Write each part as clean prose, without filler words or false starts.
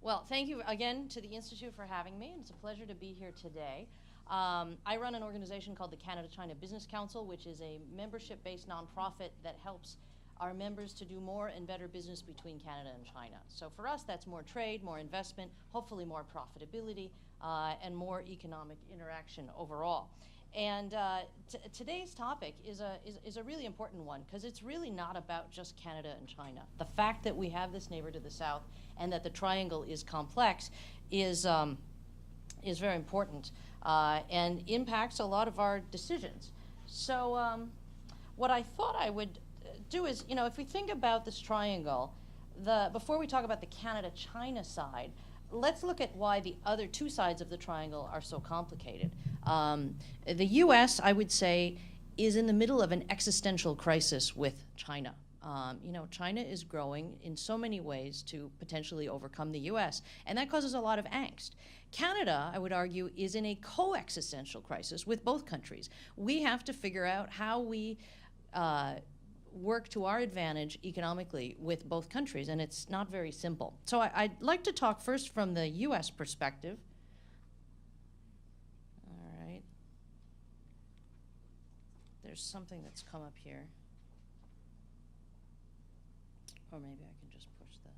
Well, thank you again to the Institute for having me. It's a pleasure to be here today. I run an organization called the Canada-China Business Council, which is a membership-based nonprofit that helps our members to do more and better business between Canada and China. So for us, that's more trade, more investment, hopefully more profitability, and more economic interaction overall. And today's topic is a really important one, because it's really not about just Canada and China. The fact that we have this neighbor to the south and that the triangle is complex is very important and impacts a lot of our decisions. So what I thought I would do is, if we think about this triangle, before we talk about the Canada-China side, let's look at why the other two sides of the triangle are so complicated. The U.S., I would say, is in the middle of an existential crisis with China. China is growing in so many ways to potentially overcome the U.S., and that causes a lot of angst. Canada, I would argue, is in a co-existential crisis with both countries. We have to figure out how we work to our advantage economically with both countries, and it's not very simple. So I'd like to talk first from the U.S. perspective. All right. There's something that's come up here. Or maybe I can just push the...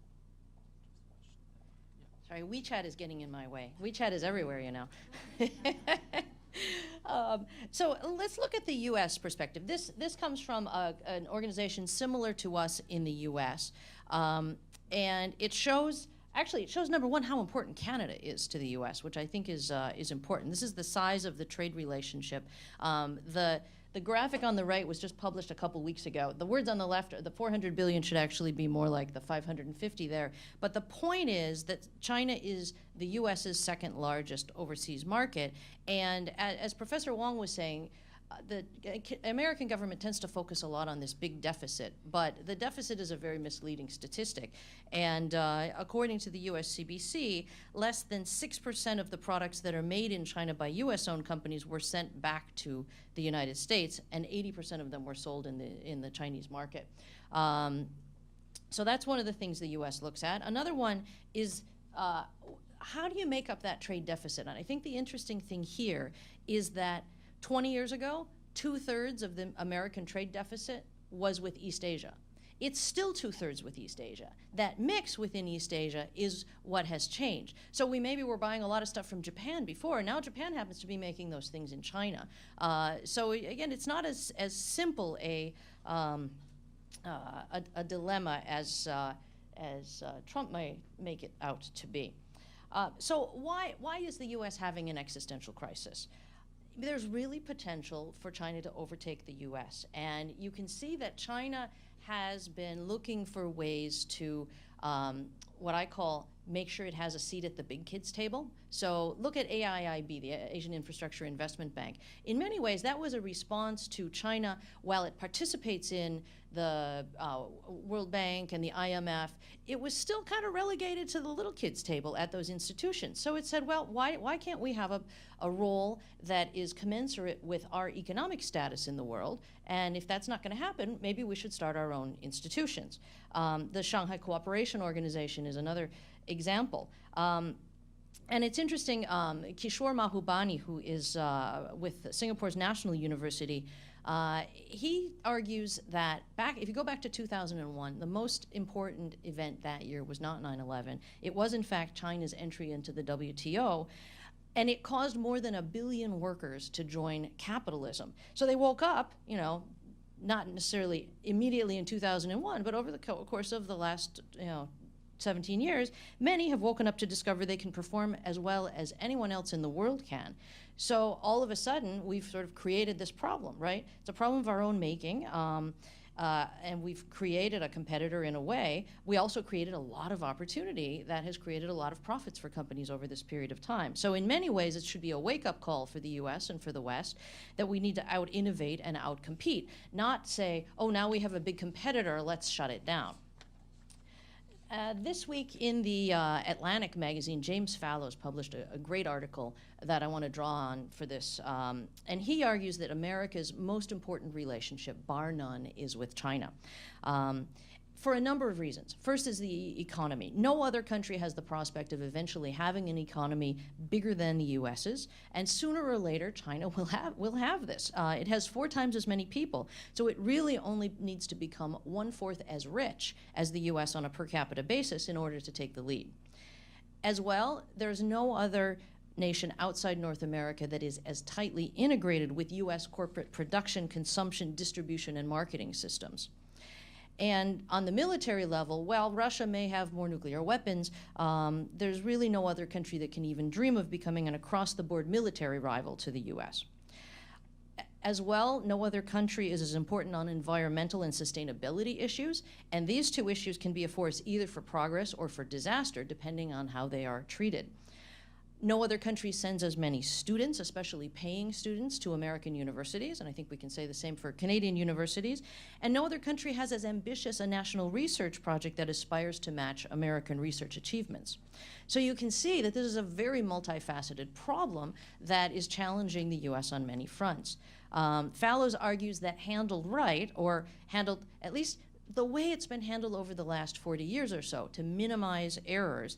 Sorry, WeChat is getting in my way. WeChat is everywhere, you know. So let's look at the U.S. perspective. This comes from an organization similar to us in the U.S. And it shows, number one, how important Canada is to the U.S., which I think is important. This is the size of the trade relationship. The graphic on the right was just published a couple weeks ago. The words on the left, the 400 billion should actually be more like the 550 there. But the point is that China is the U.S.'s second largest overseas market. And as Professor Wong was saying, the American government tends to focus a lot on this big deficit, but the deficit is a very misleading statistic. And according to the US CBC, less than 6% of the products that are made in China by US-owned companies were sent back to the United States, and 80% of them were sold in the Chinese market. So that's one of the things the US looks at. Another one is how do you make up that trade deficit? And I think the interesting thing here is that 20 years ago, 2/3 of the American trade deficit was with East Asia. It's still 2/3 with East Asia. That mix within East Asia is what has changed. So we maybe were buying a lot of stuff from Japan before, and now Japan happens to be making those things in China. So again, it's not as simple a dilemma as Trump may make it out to be. So why is the U.S. having an existential crisis? There's really potential for China to overtake the U.S. And you can see that China has been looking for ways to, what I call, make sure it has a seat at the big kids table. So look at AIIB, the Asian Infrastructure Investment Bank. In many ways, that was a response to China. While it participates in the World Bank and the IMF, it was still kind of relegated to the little kids table at those institutions. So it said, well, why can't we have a role that is commensurate with our economic status in the world? And if that's not going to happen, maybe we should start our own institutions. The Shanghai Cooperation Organization is another example. And it's interesting, Kishore Mahbubani, who is with Singapore's National University, he argues that if you go back to 2001, the most important event that year was not 9/11. It was, in fact, China's entry into the WTO. And it caused more than 1 billion workers to join capitalism. So they woke up, not necessarily immediately in 2001, but over the course of the last, 17 years, many have woken up to discover they can perform as well as anyone else in the world can. So all of a sudden, we've sort of created this problem, right? It's a problem of our own making, and we've created a competitor in a way. We also created a lot of opportunity that has created a lot of profits for companies over this period of time. So in many ways, it should be a wake-up call for the US and for the West that we need to out-innovate and out-compete, not say, oh, now we have a big competitor, let's shut it down. This week in the Atlantic magazine, James Fallows published a great article that I want to draw on for this. And he argues that America's most important relationship, bar none, is with China. for a number of reasons. First is the economy. No other country has the prospect of eventually having an economy bigger than the U.S.'s, and sooner or later, China will have this. It has 4 times as many people, so it really only needs to become 1/4 as rich as the U.S. on a per capita basis in order to take the lead. As well, there's no other nation outside North America that is as tightly integrated with U.S. corporate production, consumption, distribution, and marketing systems. And on the military level, while Russia may have more nuclear weapons, there's really no other country that can even dream of becoming an across-the-board military rival to the U.S. As well, no other country is as important on environmental and sustainability issues, and these 2 issues can be a force either for progress or for disaster, depending on how they are treated. No other country sends as many students, especially paying students, to American universities, and I think we can say the same for Canadian universities. And no other country has as ambitious a national research project that aspires to match American research achievements. So you can see that this is a very multifaceted problem that is challenging the U.S. on many fronts. Fallows argues that handled right, or handled at least the way it's been handled over the last 40 years or so, to minimize errors,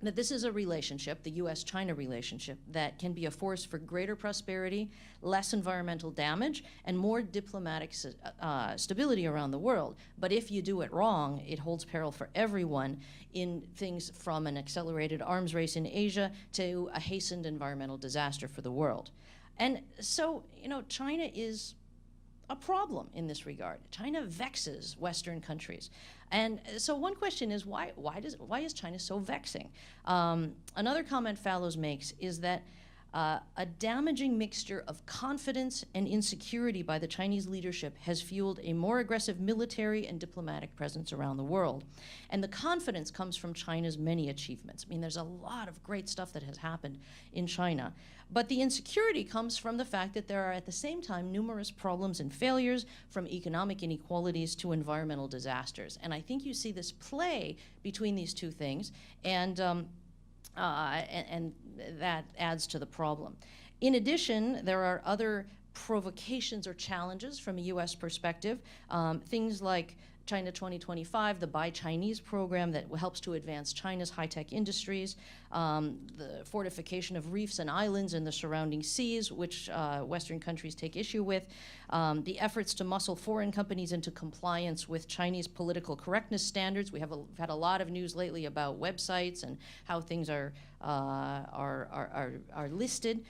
that this is a relationship, the U.S.-China relationship, that can be a force for greater prosperity, less environmental damage, and more diplomatic stability around the world. But if you do it wrong, it holds peril for everyone in things from an accelerated arms race in Asia to a hastened environmental disaster for the world. And so, China is a problem in this regard. China vexes Western countries. And so one question is, why is China so vexing? Another comment Fallows makes is that a damaging mixture of confidence and insecurity by the Chinese leadership has fueled a more aggressive military and diplomatic presence around the world. And the confidence comes from China's many achievements. I mean, there's a lot of great stuff that has happened in China. But the insecurity comes from the fact that there are at the same time numerous problems and failures, from economic inequalities to environmental disasters. And I think you see this play between these 2 things, and that adds to the problem. In addition, there are other provocations or challenges from a U.S. perspective, things like China 2025, the Buy Chinese program that helps to advance China's high-tech industries, the fortification of reefs and islands in the surrounding seas, which Western countries take issue with, the efforts to muscle foreign companies into compliance with Chinese political correctness standards. We've had a lot of news lately about websites and how things are listed.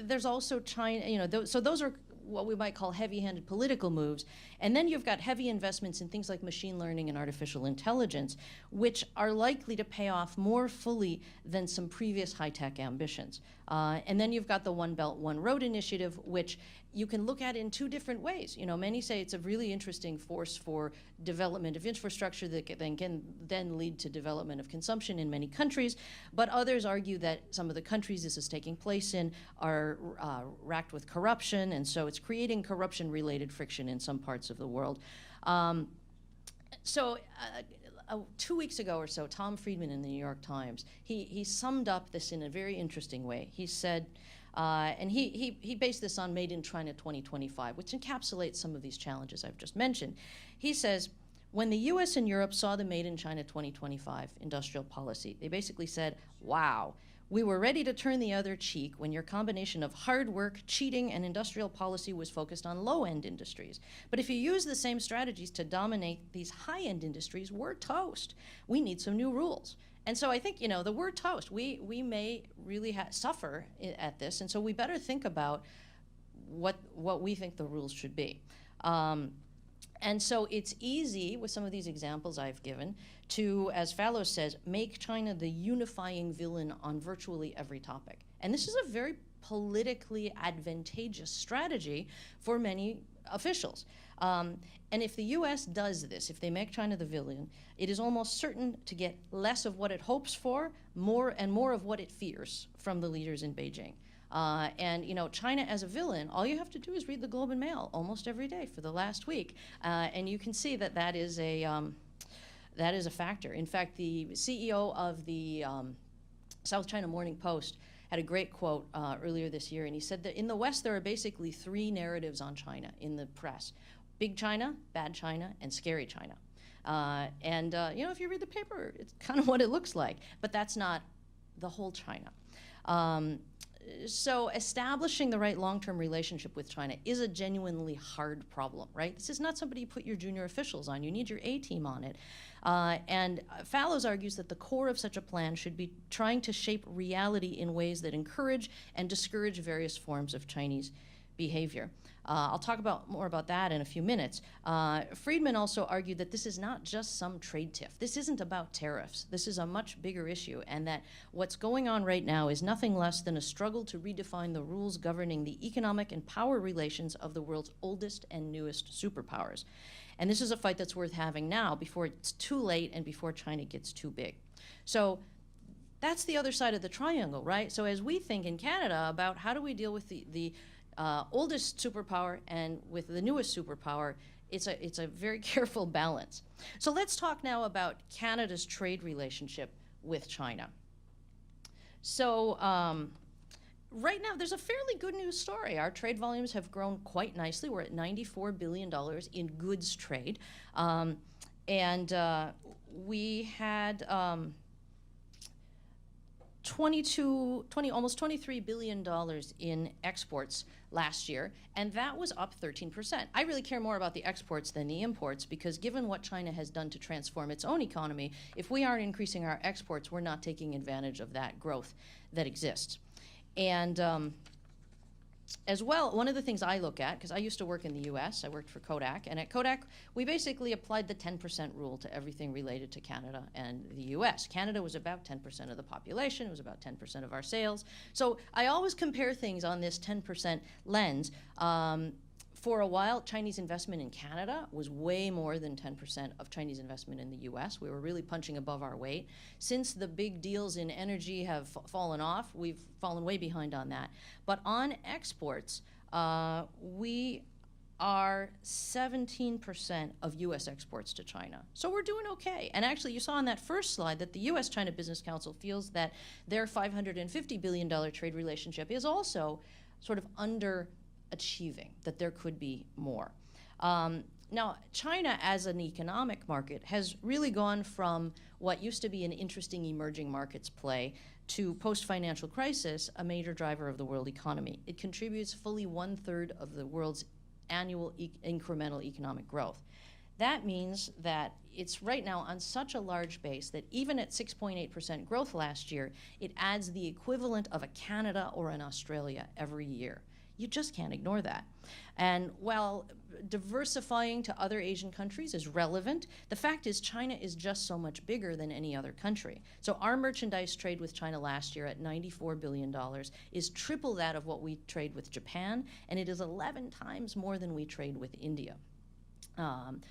There's also China, so those are what we might call heavy-handed political moves. And then you've got heavy investments in things like machine learning and artificial intelligence, which are likely to pay off more fully than some previous high-tech ambitions. And then you've got the One Belt, One Road initiative, which you can look at in 2 different ways. Many say it's a really interesting force for development of infrastructure that can then lead to development of consumption in many countries. But others argue that some of the countries this is taking place in are racked with corruption, and so it's creating corruption-related friction in some parts of the world. 2 weeks ago or so, Tom Friedman in the New York Times, he summed up this in a very interesting way. He said, and he based this on Made in China 2025, which encapsulates some of these challenges I've just mentioned. He says, when the US and Europe saw the Made in China 2025 industrial policy, they basically said, wow, we were ready to turn the other cheek when your combination of hard work, cheating, and industrial policy was focused on low-end industries. But if you use the same strategies to dominate these high-end industries, we're toast. We need some new rules. And so I think, the word toast, we may really suffer at this, and so we better think about what we think the rules should be. And so it's easy, with some of these examples I've given, to, as Fallows says, make China the unifying villain on virtually every topic. And this is a very politically advantageous strategy for many officials. And if the US does this, if they make China the villain, it is almost certain to get less of what it hopes for, more of what it fears from the leaders in Beijing. And China as a villain, all you have to do is read the Globe and Mail almost every day for the last week, and you can see that is a factor. In fact, the CEO of the South China Morning Post had a great quote earlier this year, and he said that in the West there are basically three narratives on China in the press: big China, bad China, and scary China. You know, if you read the paper, it's kind of what it looks like, but that's not the whole China. So establishing the right long-term relationship with China is a genuinely hard problem, right? This is not somebody you put your junior officials on. You need your A-team on it. And Fallows argues that the core of such a plan should be trying to shape reality in ways that encourage and discourage various forms of Chinese behavior. I'll talk more about that in a few minutes. Friedman also argued that this is not just some trade tiff. This isn't about tariffs. This is a much bigger issue, and that what's going on right now is nothing less than a struggle to redefine the rules governing the economic and power relations of the world's oldest and newest superpowers. And this is a fight that's worth having now before it's too late and before China gets too big. So that's the other side of the triangle, right? So as we think in Canada about how do we deal with the oldest superpower and with the newest superpower, it's a very careful balance. So let's talk now about Canada's trade relationship with China. So right now there's a fairly good news story. Our trade volumes have grown quite nicely. We're at $94 billion in goods trade. We had almost $23 billion in exports last year, and that was up 13%. I really care more about the exports than the imports, because given what China has done to transform its own economy, if we aren't increasing our exports, we're not taking advantage of that growth that exists. And as well, one of the things I look at, because I used to work in the US, I worked for Kodak, and at Kodak, we basically applied the 10% rule to everything related to Canada and the US. Canada was about 10% of the population, it was about 10% of our sales. So I always compare things on this 10% lens. For a while, Chinese investment in Canada was way more than 10% of Chinese investment in the US. We were really punching above our weight. Since the big deals in energy have fallen off, we've fallen way behind on that. But on exports, we are 17% of US exports to China. So we're doing okay. And actually, you saw on that first slide that the US-China Business Council feels that their $550 billion trade relationship is also sort of underachieving, that there could be more. Now, China as an economic market has really gone from what used to be an interesting emerging markets play to post-financial crisis, a major driver of the world economy. It contributes fully 1/3 of the world's annual incremental economic growth. That means that it's right now on such a large base that even at 6.8% growth last year, it adds the equivalent of a Canada or an Australia every year. You just can't ignore that. And while diversifying to other Asian countries is relevant, the fact is China is just so much bigger than any other country. So our merchandise trade with China last year at $94 billion is triple that of what we trade with Japan, and it is 11 times more than we trade with India.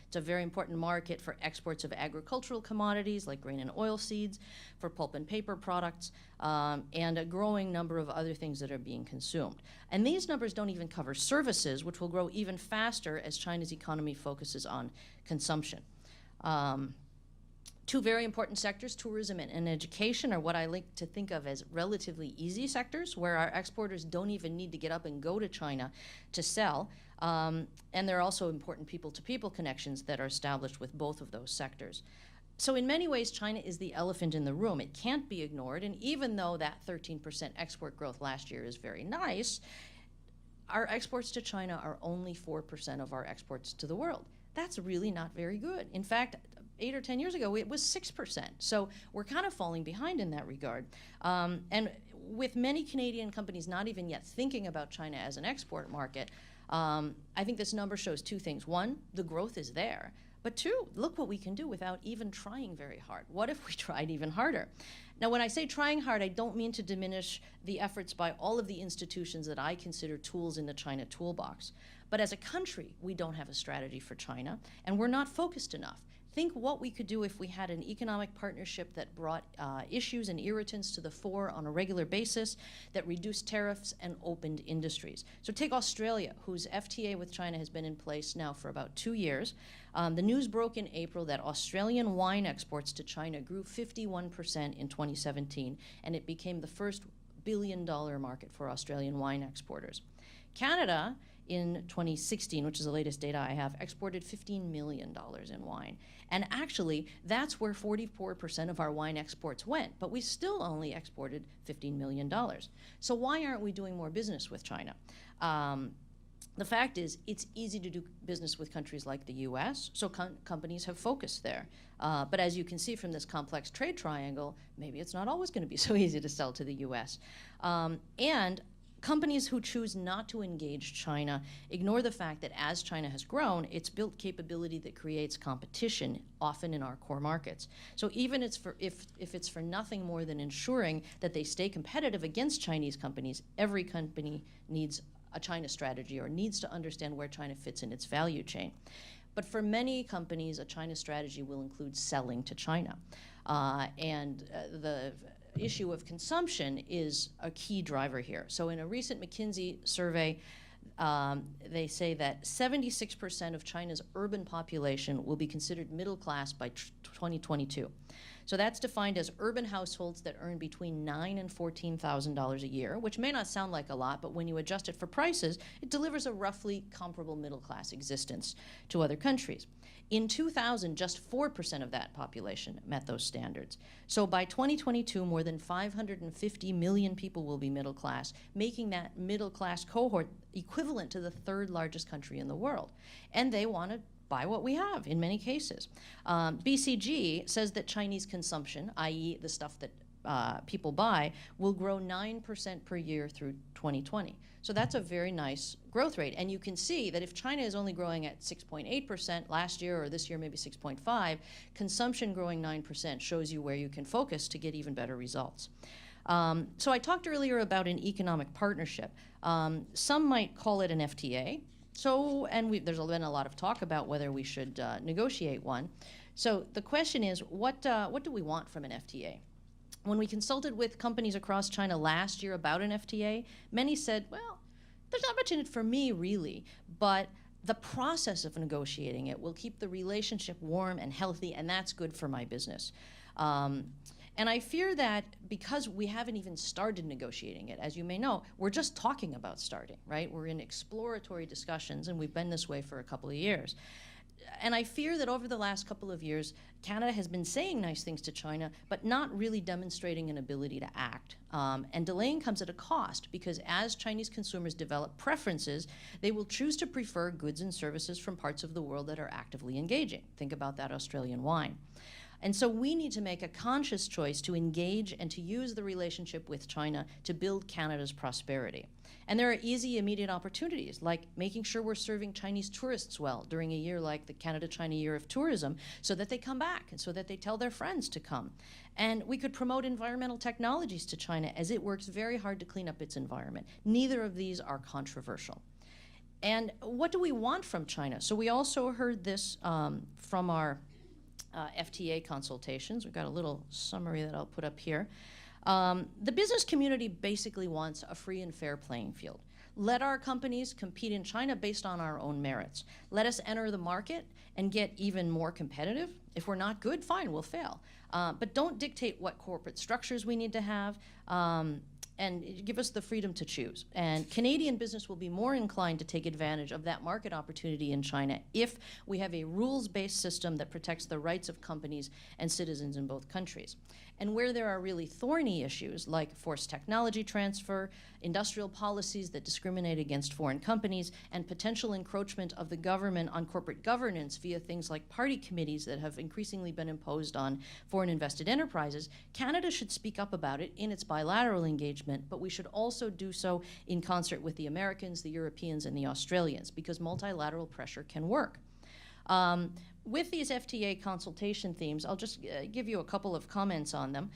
It's a very important market for exports of agricultural commodities like grain and oil seeds, for pulp and paper products, and a growing number of other things that are being consumed. And these numbers don't even cover services, which will grow even faster as China's economy focuses on consumption. Two very important sectors, tourism and education, are what I like to think of as relatively easy sectors, where our exporters don't even need to get up and go to China to sell. And there are also important people-to-people connections that are established with both of those sectors. So in many ways, China is the elephant in the room. It can't be ignored, and even though that 13% export growth last year is very nice, our exports to China are only 4% of our exports to the world. That's really not very good. In fact, 8 or 10 years ago, it was 6%. So we're kind of falling behind in that regard. And with many Canadian companies not even yet thinking about China as an export market, I think this number shows two things. One, the growth is there. But two, look what we can do without even trying very hard. What if we tried even harder? Now, when I say trying hard, I don't mean to diminish the efforts by all of the institutions that I consider tools in the China toolbox. But as a country, we don't have a strategy for China, and we're not focused enough. Think what we could do if we had an economic partnership that brought issues and irritants to the fore on a regular basis, that reduced tariffs and opened industries. So take Australia, whose FTA with China has been in place now for about 2 years. The news broke in April that Australian wine exports to China grew 51% in 2017, and it became the first billion market for Australian wine exporters. Canada, in 2016, which is the latest data I have, exported $15 million in wine. And actually, that's where 44% of our wine exports went, but we still only exported $15 million. So why aren't we doing more business with China? The fact is, it's easy to do business with countries like the US, so companies have focused there. But as you can see from this complex trade triangle, maybe it's not always going to be so easy to sell to the US. And companies who choose not to engage China ignore the fact that as China has grown, it's built capability that creates competition, often in our core markets. So even if it's for nothing more than ensuring that they stay competitive against Chinese companies, every company needs a China strategy or needs to understand where China fits in its value chain. But for many companies, a China strategy will include selling to China. The issue of consumption is a key driver here. So in a recent McKinsey survey, they say that 76% of China's urban population will be considered middle class by 2022. So that's defined as urban households that earn between $9,000 and $14,000 a year, which may not sound like a lot, but when you adjust it for prices, it delivers a roughly comparable middle-class existence to other countries. In 2000, just 4% of that population met those standards. So by 2022, more than 550 million people will be middle class, making that middle class cohort equivalent to the third largest country in the world. And they want to buy what we have in many cases. BCG says that Chinese consumption, i.e. the stuff that people buy, will grow 9% per year through 2020. So that's a very nice growth rate. And you can see that if China is only growing at 6.8% last year, or this year maybe 6.5%, consumption growing 9% shows you where you can focus to get even better results. So I talked earlier about an economic partnership. Some might call it an FTA. There's been a lot of talk about whether we should negotiate one. So the question is, what do we want from an FTA? When we consulted with companies across China last year about an FTA, many said, well, there's not much in it for me, really, but the process of negotiating it will keep the relationship warm and healthy, and that's good for my business. And I fear that because we haven't even started negotiating it, as you may know, we're just talking about starting, right? We're in exploratory discussions, and we've been this way for a couple of years. And I fear that over the last couple of years, Canada has been saying nice things to China, but not really demonstrating an ability to act. And delaying comes at a cost, because as Chinese consumers develop preferences, they will choose to prefer goods and services from parts of the world that are actively engaging. Think about that Australian wine. And so we need to make a conscious choice to engage and to use the relationship with China to build Canada's prosperity. And there are easy, immediate opportunities, like making sure we're serving Chinese tourists well during a year like the Canada-China Year of Tourism, so that they come back and so that they tell their friends to come. And we could promote environmental technologies to China, as it works very hard to clean up its environment. Neither of these are controversial. And what do we want from China? So we also heard this from our FTA consultations. We've got a little summary that I'll put up here. The business community basically wants a free and fair playing field. Let our companies compete in China based on our own merits. Let us enter the market and get even more competitive. If we're not good, fine, we'll fail. But don't dictate what corporate structures we need to have. And give us the freedom to choose. And Canadian business will be more inclined to take advantage of that market opportunity in China if we have a rules-based system that protects the rights of companies and citizens in both countries. And where there are really thorny issues like forced technology transfer, industrial policies that discriminate against foreign companies, and potential encroachment of the government on corporate governance via things like party committees that have increasingly been imposed on foreign invested enterprises, Canada should speak up about it in its bilateral engagement, but we should also do so in concert with the Americans, the Europeans, and the Australians, because multilateral pressure can work. With these FTA consultation themes, I'll just give you a couple of comments on them.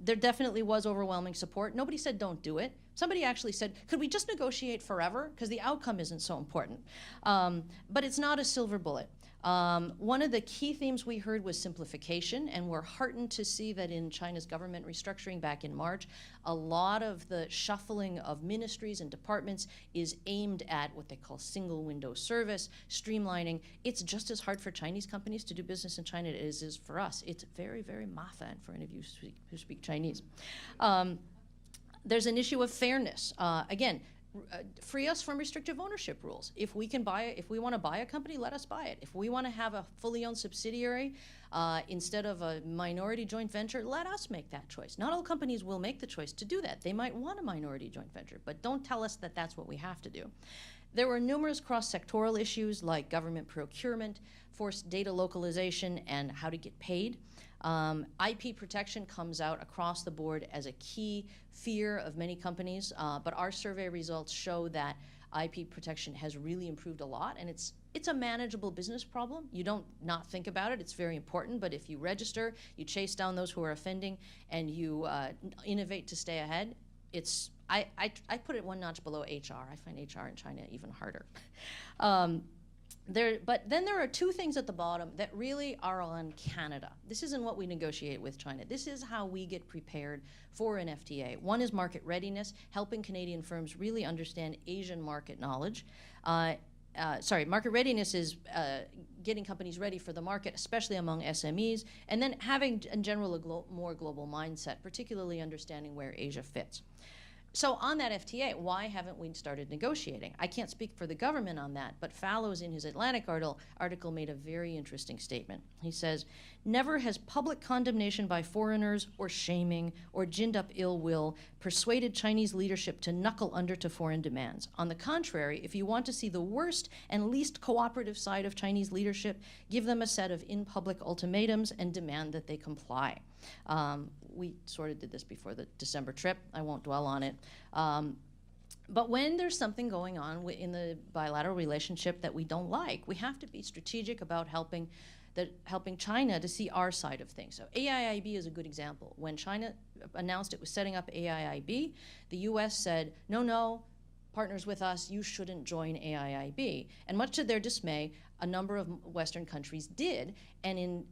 There definitely was overwhelming support. Nobody said don't do it. Somebody actually said, could we just negotiate forever? Because the outcome isn't so important. But it's not a silver bullet. One of the key themes we heard was simplification, and we're heartened to see that in China's government restructuring back in March, a lot of the shuffling of ministries and departments is aimed at what they call single window service, streamlining. It's just as hard for Chinese companies to do business in China as it is for us. It's very, very mafan for any of you who speak Chinese. There's an issue of fairness. Again, free us from restrictive ownership rules. If we want to buy a company, let us buy it. If we want to have a fully owned subsidiary instead of a minority joint venture, let us make that choice. Not all companies will make the choice to do that. They might want a minority joint venture, but don't tell us that that's what we have to do. There were numerous cross-sectoral issues like government procurement, forced data localization, and how to get paid. IP protection comes out across the board as a key fear of many companies, but our survey results show that IP protection has really improved a lot, and it's a manageable business problem. You don't not think about it. It's very important, but if you register, you chase down those who are offending, and you innovate to stay ahead, I put it one notch below HR. I find HR in China even harder. But then there are two things at the bottom that really are on Canada. This isn't what we negotiate with China. This is how we get prepared for an FTA. One is market readiness, helping Canadian firms really understand Asian market knowledge. Market readiness is getting companies ready for the market, especially among SMEs, and then having, in general, a more global mindset, particularly understanding where Asia fits. So on that FTA, why haven't we started negotiating? I can't speak for the government on that, but Fallows in his Atlantic article made a very interesting statement. He says, "Never has public condemnation by foreigners or shaming or ginned up ill will persuaded Chinese leadership to knuckle under to foreign demands. On the contrary, if you want to see the worst and least cooperative side of Chinese leadership, give them a set of in-public ultimatums and demand that they comply." We sort of did this before the December trip. I won't dwell on it. But when there's something going on in the bilateral relationship that we don't like, we have to be strategic about helping China to see our side of things. So AIIB is a good example. When China announced it was setting up AIIB, the US said, no, partners with us, you shouldn't join AIIB. And much to their dismay, a number of Western countries did, and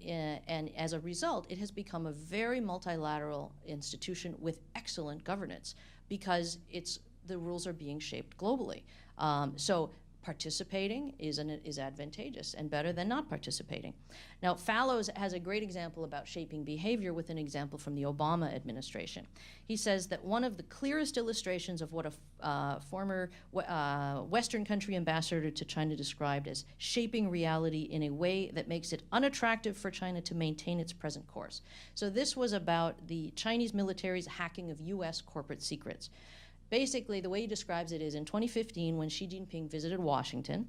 as a result, it has become a very multilateral institution with excellent governance because the rules are being shaped globally. So participating is advantageous and better than not participating. Now, Fallows has a great example about shaping behavior with an example from the Obama administration. He says that one of the clearest illustrations of what a former Western country ambassador to China described as shaping reality in a way that makes it unattractive for China to maintain its present course. So this was about the Chinese military's hacking of US corporate secrets. Basically, the way he describes it is in 2015, when Xi Jinping visited Washington,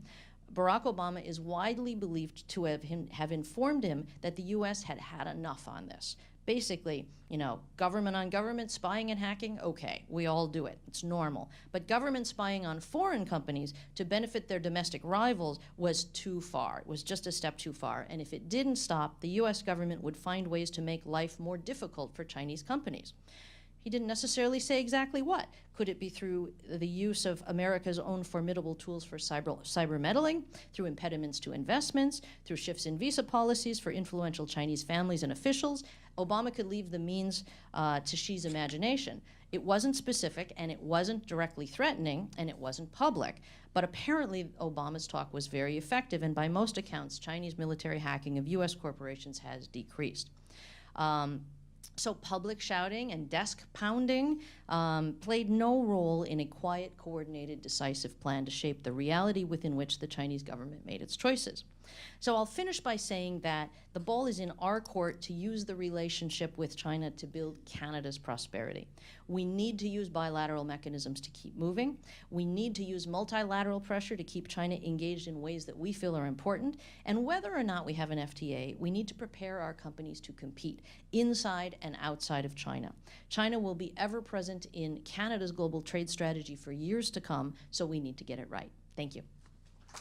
Barack Obama is widely believed to have informed him that the U.S. had had enough on this. Basically, government on government, spying and hacking, okay, we all do it. It's normal. But government spying on foreign companies to benefit their domestic rivals was too far. It was just a step too far. And if it didn't stop, the U.S. government would find ways to make life more difficult for Chinese companies. He didn't necessarily say exactly what. Could it be through the use of America's own formidable tools for cyber meddling, through impediments to investments, through shifts in visa policies for influential Chinese families and officials? Obama could leave the means to Xi's imagination. It wasn't specific, and it wasn't directly threatening, and it wasn't public. But apparently, Obama's talk was very effective, and by most accounts, Chinese military hacking of U.S. corporations has decreased. So public shouting and desk pounding played no role in a quiet, coordinated, decisive plan to shape the reality within which the Chinese government made its choices. So I'll finish by saying that the ball is in our court to use the relationship with China to build Canada's prosperity. We need to use bilateral mechanisms to keep moving. We need to use multilateral pressure to keep China engaged in ways that we feel are important. And whether or not we have an FTA, we need to prepare our companies to compete inside and outside of China. China will be ever present in Canada's global trade strategy for years to come, so we need to get it right. Thank you.